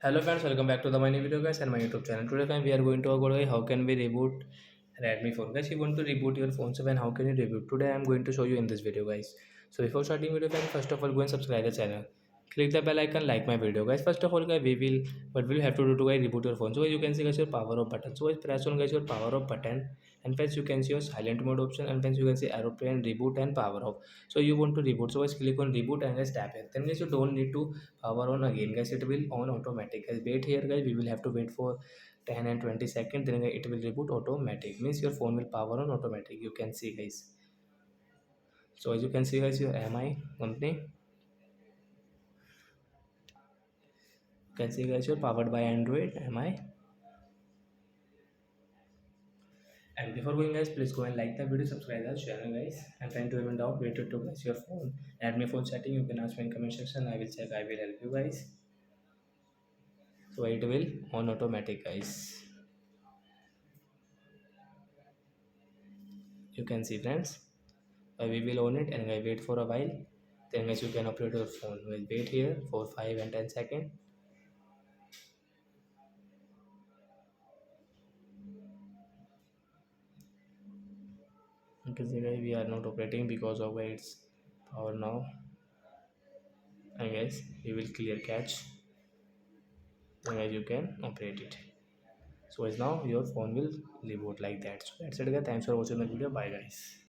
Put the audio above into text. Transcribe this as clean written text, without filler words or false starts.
Hello friends, welcome back to the my new video guys and my YouTube channel. Today guys, we are going to talk about how can we reboot Redmi phone. Guys, you want to reboot your phone, so when how can you reboot? Today I am going to show you in this video guys. So before starting video guys, first of all go and subscribe the channel. Click the bell icon, like my video guys. First of all guys, what will you have to do to guys reboot your phone? So you can see guys your power off button. So guys press on guys your power off button, and first you can see your silent mode option, and then you can see aeroplane reboot and power off. So you want to reboot, so guys click on reboot and guys tap it. Then guys you don't need to power on again guys, it will on automatic guys. Wait here guys, we will have to wait for 10 and 20 seconds, then it will reboot automatic, means your phone will power on automatic. You can see guys. So as you can see guys, your mi company, you can see guys, you're powered by android mi. And before going guys, please go and like the video, subscribe the channel guys, and trying to even doubt, wait to guys your phone, add my phone setting, you can ask me in comment section, I will check, I will help you guys. So it will on automatic guys. You can see friends, we will on it, and I wait for a while, then guys you can upload your phone. We'll wait here for 5 and 10 seconds. You can see guys, we are not operating because of its power now, and guys we will clear cache, and guys you can operate it. So as now your phone will reboot like that. So that's it guys, thanks for watching the video, bye guys.